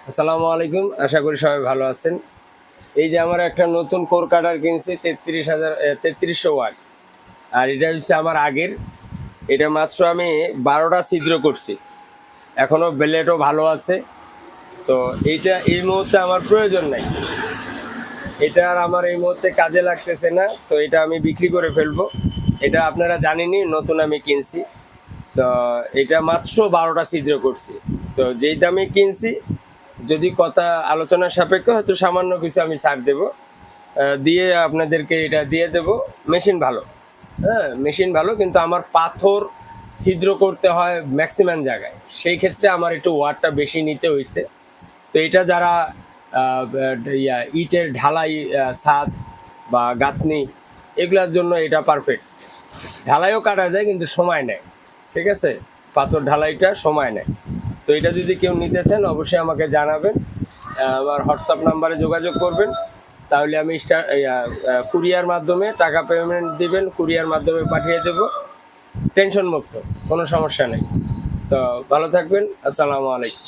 আসসালামু আলাইকুম, আশা করি সবাই ভালো আছেন। এই যে আমার একটা নতুন কোর কাটার কিনছি 3300 ওয়াট। আর এটা হচ্ছে আমার আগের। এটা মাত্র আমি 12টা ছিদ্র করছি, এখনো ব্লেডও ভালো আছে। তো এইটা এই মুহূর্তে আমার প্রয়োজন নাই, এটা আর আমার এই মুহূর্তে কাজে লাগতেছে না, তো এটা আমি বিক্রি করে ফেলবো। এটা আপনারা জানেনই, নতুন আমি কিনছি। তো এটা মাত্র 12টা ছিদ্র করছি। তো যেই দামে কিনছি, যদি কথা আলোচনা সাপেক্ষে হয়তো সামান্য কিছু আমি ছাড় দেব, দিয়ে আপনাদেরকে এটা দিয়ে দেব। মেশিন ভালো, হ্যাঁ মেশিন ভালো, কিন্তু আমার পাথর ছিদ্র করতে হয় ম্যাক্সিমাম জায়গায়, সেই ক্ষেত্রে আমার একটু ওয়াটটা বেশি নিতে হয়েছে। তো এটা যারা ইটের ঢালাই, ছাদ বা গাঁথনি, এগুলোর জন্য এটা পারফেক্ট। ঢালাইও কাটা যায় কিন্তু সময় নেয়, ঠিক আছে? পাথর ঢালাইটা সময় নেয়। তো এটা যদি কেউ নিতে চান অবশ্যই আমাকে জানাবেন, আমার হোয়াটসঅ্যাপ নাম্বারে যোগাযোগ করবেন। তাহলে আমি কুরিয়ার মাধ্যমে টাকা পেমেন্ট দিবেন, কুরিয়ার মাধ্যমে পাঠিয়ে দেব। টেনশন মুক্ত, কোনো সমস্যা নেই। তো ভালো থাকবেন, আসসালামু আলাইকুম।